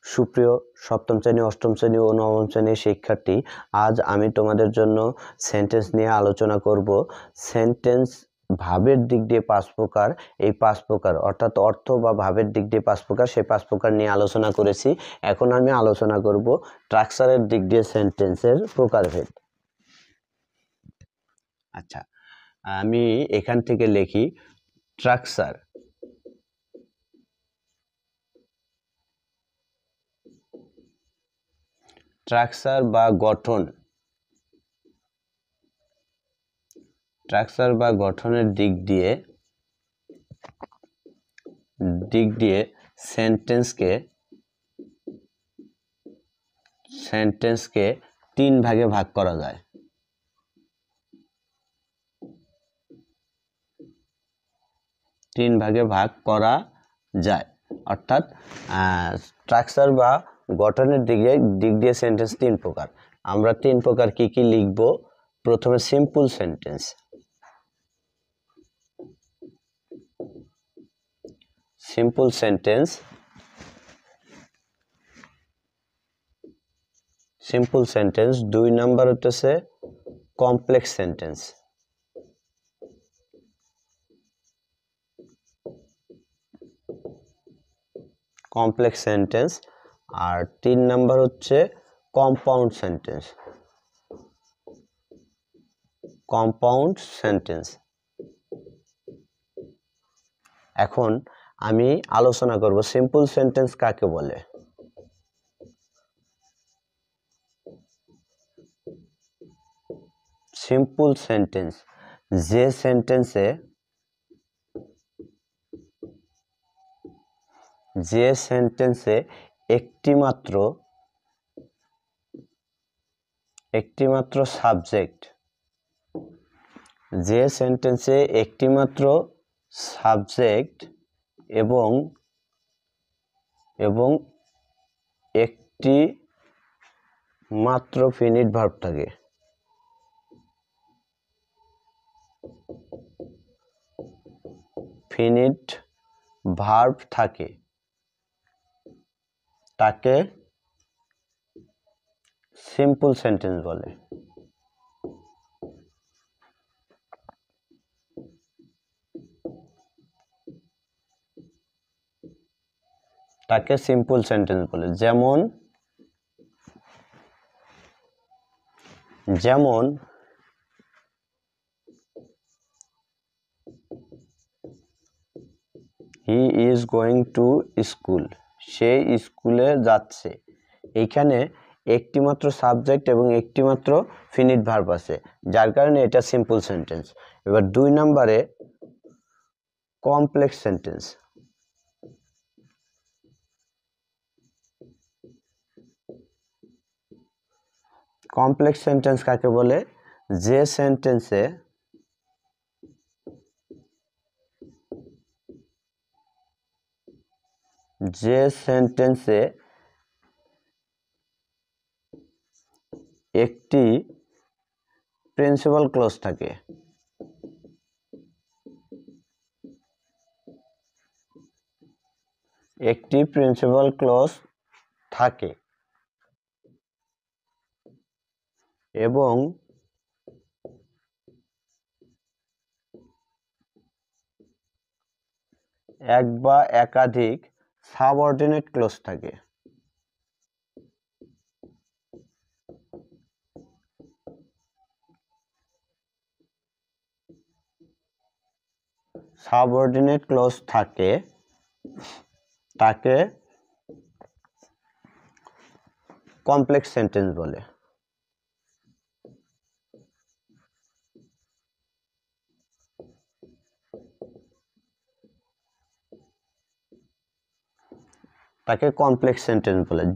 সুপ্রিয় সপ্তম শ্রেণী, অষ্টম শ্রেণী ও নবম শ্রেণীর শিক্ষার্থী, আজ আমি তোমাদের জন্য সেন্টেন্স নিয়ে আলোচনা করব। সেন্টেন্স ভাবের দিক দিয়ে 5 প্রকার। এই 5 প্রকার অর্থাৎ অর্থ বা ভাবের দিক দিয়ে 5 প্রকার, সেই 5 প্রকার নিয়ে আলোচনা করেছি। এখন আমি আলোচনা করব স্ট্রাকচারের দিক দিয়ে সেন্টেন্সের প্রকারভেদ। আচ্ছা, আমি এখান থেকে লিখি স্ট্রাকচার। স্ট্রাকচার বা গঠন, স্ট্রাকচার বা গঠনের দিক দিয়ে সেন্টেন্সকে 3 ভাগে ভাগ করা যায়। অর্থাৎ স্ট্রাকচার বা গঠনের দিক দিয়ে সেন্টেন্স 3 প্রকার। আমরা 3 প্রকার কি কি লিখব? প্রথমে simple sentence. Simple sentence. 2 number হচ্ছে কমপ্লেক্স সেন্টেন্স। আর 3 নাম্বার হচ্ছে কম্পাউন্ড সেন্টেন্স। এখন আমি আলোচনা করব সিম্পল সেন্টেন্স কাকে বলে। সিম্পল সেন্টেন্স যে সেন্টেন্সে একটিমাত্র সাবজেক্ট এবং একটি মাত্র ফিনিট ভার্ব থাকে। তাকে সিম্পল সেন্টেন্স বলে। যেমন he is going to school, সে স্কুলে যাচ্ছে। এইখানে একটিমাত্র সাবজেক্ট এবং একটিমাত্র ফিনিট ভার্ব আছে, যার কারণে এটা সিম্পল সেন্টেন্স। এবার 2 নম্বরে কমপ্লেক্স সেন্টেন্স। কমপ্লেক্স সেন্টেন্স কাকে বলে? যে সেন্টেন্সে একটি প্রিন্সিপাল ক্লজ থাকে। এবং এক বা একাধিক সাবঅর্ডিনেট ক্লজ থাকে। তাকে কমপ্লেক্স সেন্টেন্স বলে।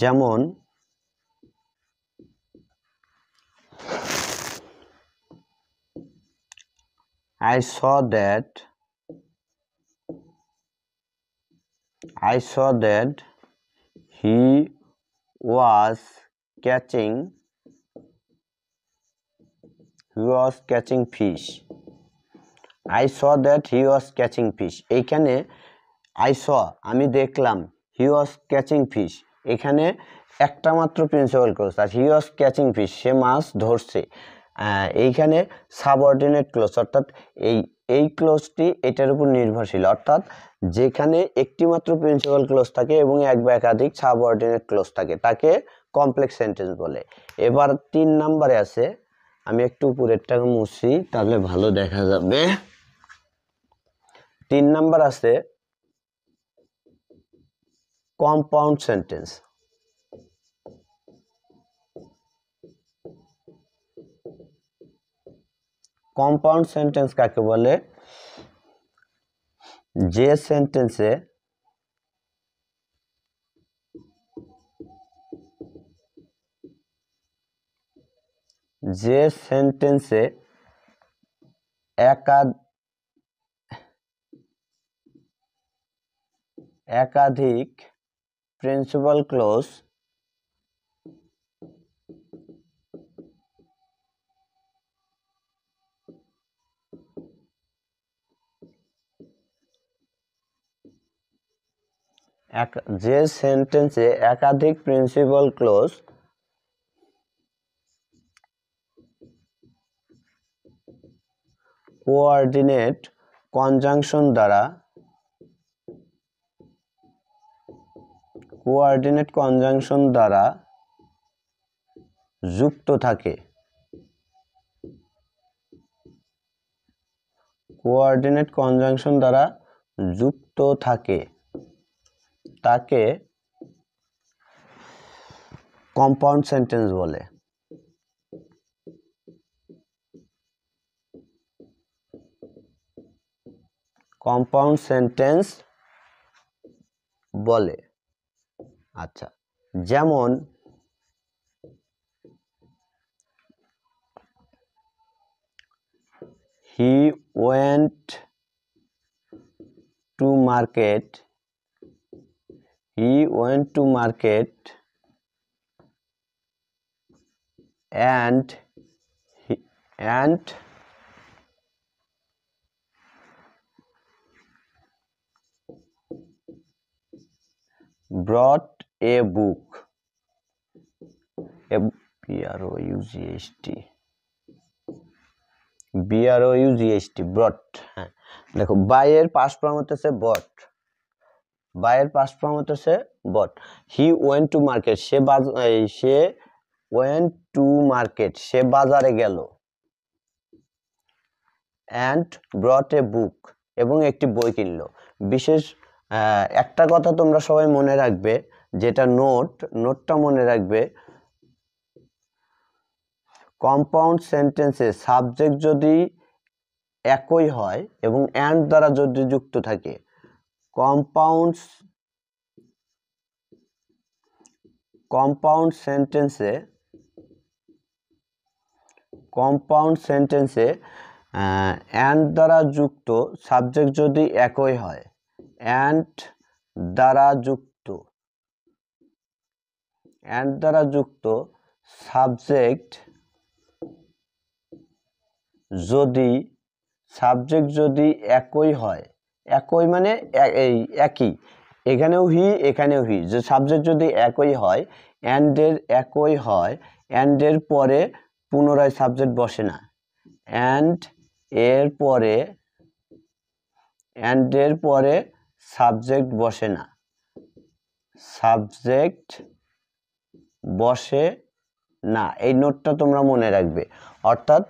যেমন I saw that he was catching fish. I saw that he was catching fish. এইখানে I saw আমি দেখলাম, he was catching fish এখানে একটা মাত্র প্রিন্সিপাল ক্লজ, আর হি ওয়াজ ক্যাচিং ফিশ, সে মাছ ধরছে। এইখানে সাবঅর্ডিনেট ক্লজ, অর্থাৎ এই ক্লজটি এটার উপর নির্ভরশীল, অর্থাৎ যেখানে একটি মাত্র প্রিন্সিপাল ক্লজ থাকে এবং এক বা একাধিক সাবঅর্ডিনেট ক্লজ থাকে তাকে কমপ্লেক্স সেন্টেন্স বলে। এবার 3 নম্বরে আছে, আমি একটু উপরেরটা মুছি তাহলে ভালো দেখা যাবে। 3 নাম্বার আছে কম্পাউন্ড সেন্টেন্স। কম্পাউন্ড সেন্টেন্স কাকে বলে? যে সেন্টেন্সে একাধিক প্রিন্সিপাল ক্লজ কোঅর্ডিনেট কনজাংশন দ্বারা যুক্ত থাকে, তাকে কম্পাউন্ড সেন্টেন্স বলে। কম্পাউন্ড সেন্টেন্স বলে। আচ্ছা, যেমন he went to market and brought a book, brought। হ্যাঁ, দেখো বাইয়ের পাস্ট ফর্ম হতেছে bought, he went to market, say went to market, সে বাজারে গেল, and brought a book, এবং একটি বই কিনলো। বিশেষ একটা কথা তোমরা সবাই মনে রাখবে, যেটা নোটটা মনে রাখবে, কম্পাউন্ড সেন্টেন্সে সাবজেক্ট যদি একই হয় এবং and দ্বারা যদি যুক্ত থাকে, কম্পাউন্ড সেন্টেন্সে and দ্বারা যুক্ত সাবজেক্ট যদি একই হয়, and দ্বারা যুক্ত সাবজেক্ট যদি একই হয়, একই মানে একই, এখানেও হি, যে সাবজেক্ট যদি একই হয়, and এর পরে পুনরায় সাবজেক্ট বসে না, and এর পরে সাবজেক্ট বসে না, এই নোটটা তোমরা মনে রাখবে। অর্থাৎ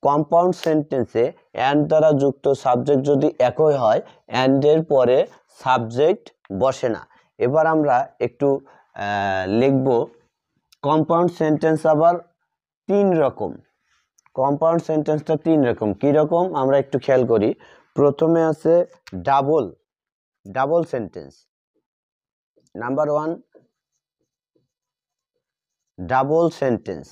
কম্পাউন্ড সেন্টেন্সে and দ্বারা যুক্ত সাবজেক্ট যদি একই হয়, and এর পরে সাবজেক্ট বসে না। এবার আমরা একটু লিখব কম্পাউন্ড সেন্টেন্স আবার 3 রকম। কম্পাউন্ড সেন্টেন্সটা 3 রকম। কি রকম আমরা একটু খেয়াল করি। প্রথমে আছে double sentence. Number 1, double sentence.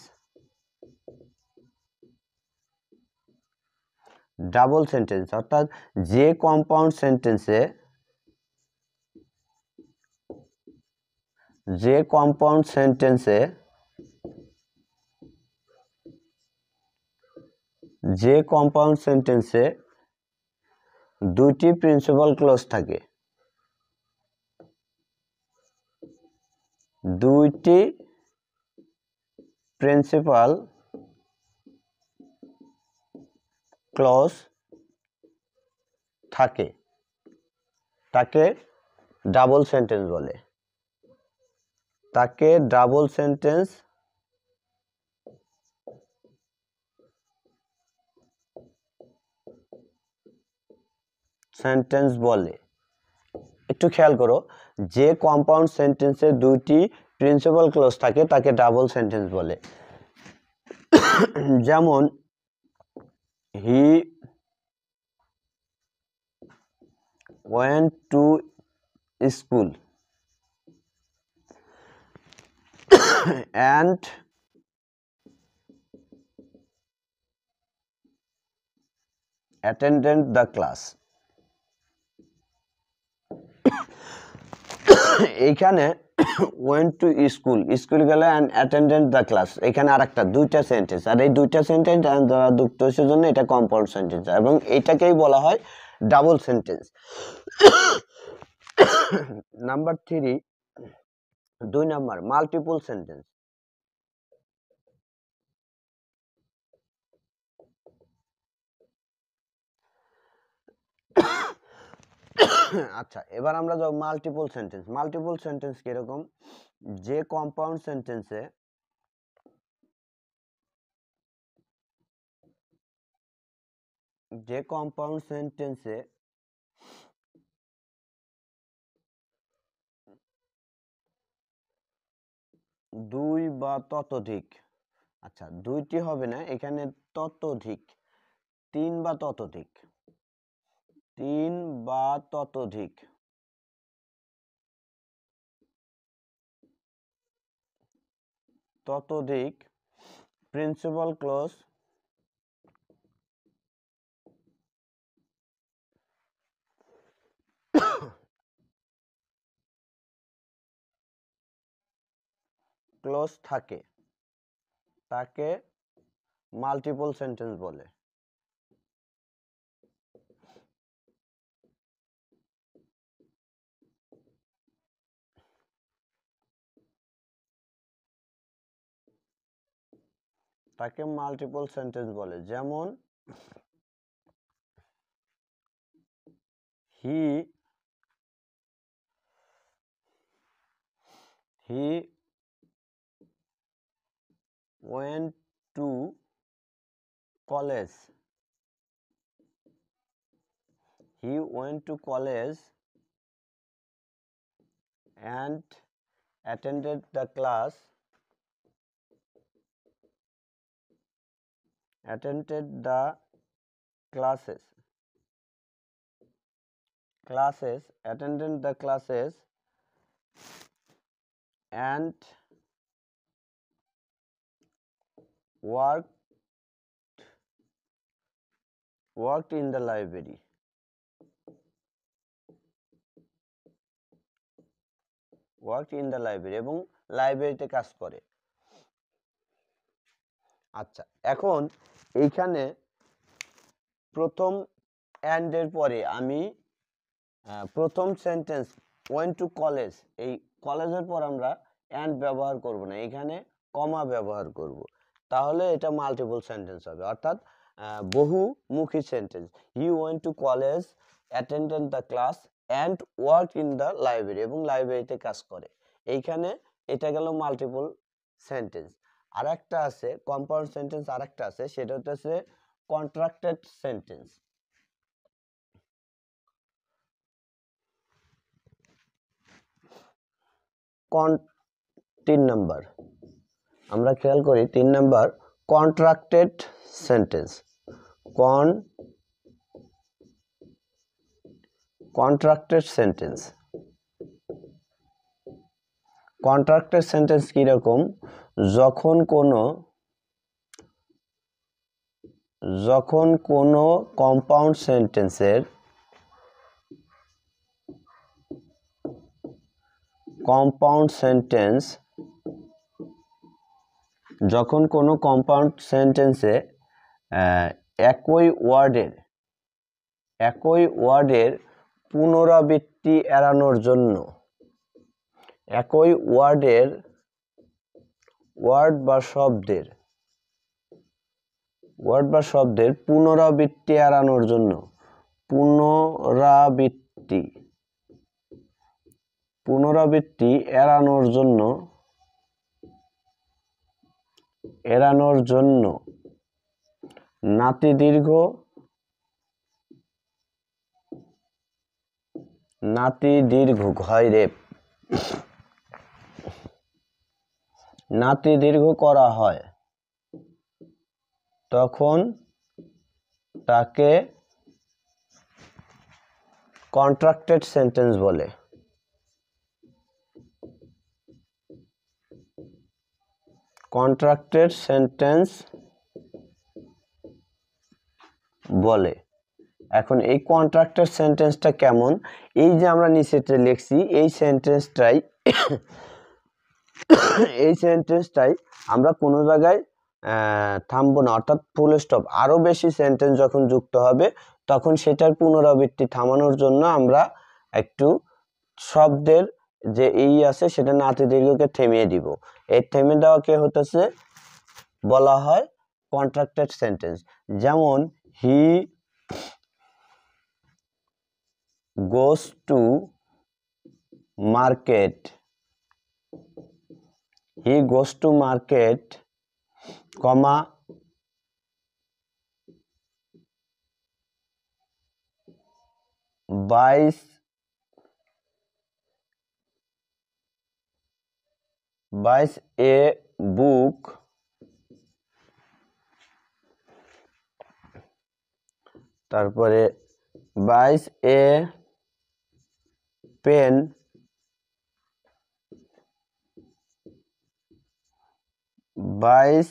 অর্থাৎ যে কম্পাউন্ড সেন্টেন্সে দুটি প্রিন্সিপাল ক্লজ থাকে, দুইটি প্রিন্সিপাল ক্লজ থাকে তাকে ডাবল সেন্টেন্স বলে। তাকে ডাবল সেন্টেন্স বলে। একটু খেয়াল করো, যে কম্পাউন্ড সেন্টেন্সে দুইটি প্রিন্সিপাল ক্লজ থাকে তাকে ডাবল সেন্টেন্স বলে। যেমন হি went to school and attended the class. এইখানে went to school গেলে and attended the class, এখানে আরেকটা দুইটা সেন্টেন্স, আর এই দুইটা সেন্টেন্স দ্বারা যুক্ত হওয়ার জন্য এটা কম্পাউন্ড সেন্টেন্স এবং এইটাকেই বলা হয় double sentence. Number 3, 2 number multiple sentence. আচ্ছা, এবার আমরা যাব মাল্টিপল সেন্টেন্স। মাল্টিপল সেন্টেন্স কিরকম? যে কম্পাউন্ড সেন্টেন্সে দুই বা ততোধিক, আচ্ছা দুইটি হবে না, এখানে ততোধিক, তিন বা ততোধিক প্রিন্সিপাল ক্লজ থাকে তাকে মাল্টিপল সেন্টেন্স বলে। যেমন হি went to college and attended the classes and worked in the library. এবং লাইব্রেরিতে কাজ করে। আচ্ছা, এখন এইখানে প্রথম and এর পরে আমি প্রথম সেন্টেন্স went to college, এই কলেজের পর আমরা and ব্যবহার করব না, এখানে কমা ব্যবহার করব, তাহলে এটা মাল্টিপল সেন্টেন্স হবে, অর্থাৎ বহুমুখী sentence. He went to college, attended the class and worked in the library, এবং লাইব্রেরিতে কাজ করে। এইখানে এটা গেল মাল্টিপল সেন্টেন্স। আরেকটা আছে কম্পাউন্ড সেন্টেন্স, আরেকটা আছে, সেটা হচ্ছে কন্ট্রাক্টেড সেন্টেন্স। 3 নাম্বার, আমরা খেয়াল করি 3 number contracted sentence. Contracted sentence কিরকম? যখন কোনো কম্পাউন্ড সেন্টেন্সের একই ওয়ার্ডের পুনরাবৃত্তি এড়ানোর জন্য একই ওয়ার্ডের ওয়ার্ড বা শব্দের পুনরাবৃত্তি এড়ানোর জন্য পুনরাবৃত্তি এড়ানোর জন্য নাতিদীর্ঘ করা হয়, তখন তাকে কন্ট্রাক্টেড সেন্টেন্স বলে। এখন এই কন্ট্রাক্টেড সেন্টেন্সটা কেমন, এই যে আমরা নিচেতে লিখছি এই সেন্টেন্সটাই আমরা কোনো জায়গায় থামবো না, অর্থাৎ ফুল স্টপ। আরো বেশি সেন্টেন্স যখন যুক্ত হবে তখন সেটার পুনরাবৃত্তি থামানোর জন্য আমরা একটু শব্দের যে এই আছে সেটা নাতিদীর্ঘকে থেমিয়ে দিব। এই থেমে দেওয়াকে হতেছে বলা হয় কন্ট্রাক্টেড সেন্টেন্স। যেমন হি goes to market, comma buys a book, তারপরে buys a pen, buys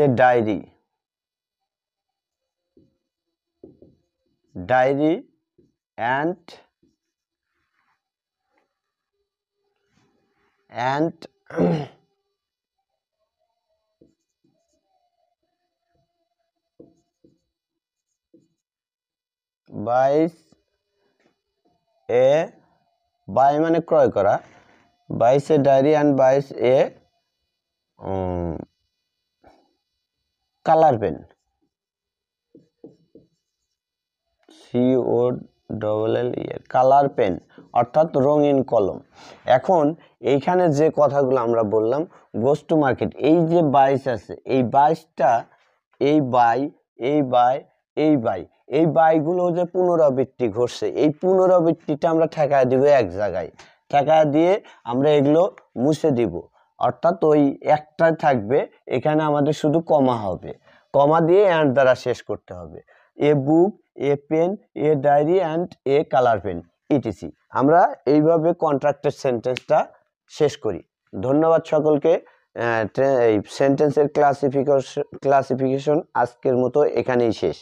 a diary and buys a buy মানে ক্রয় করা, buys a diary and buys a colour pen, colour pen অর্থাৎ রঙিন কলম। এখন এইখানে যে কথাগুলো আমরা বললাম গোস টু মার্কেট, এই যে বাইস আছে এই বাইসটা এই বাইগুলো যে পুনরাবৃত্তি ঘটছে এই পুনরাবৃত্তিটা আমরা ঠেকায় দিব এক জায়গায়, ঠেকায় দিয়ে আমরা এগুলো মুছে দিব, অর্থাৎ ওই একটাই থাকবে, এখানে আমাদের শুধু কমা হবে, কমা দিয়ে অ্যান্ড দ্বারা শেষ করতে হবে। A book, a pen, a diary and a colour pen ETC. আমরা এইভাবে কন্ট্রাক্টেড সেন্টেন্সটা শেষ করি। ধন্যবাদ সকলকে। এই সেন্টেন্সের ক্লাসিফিকেশন আজকের মতো এখানেই শেষ।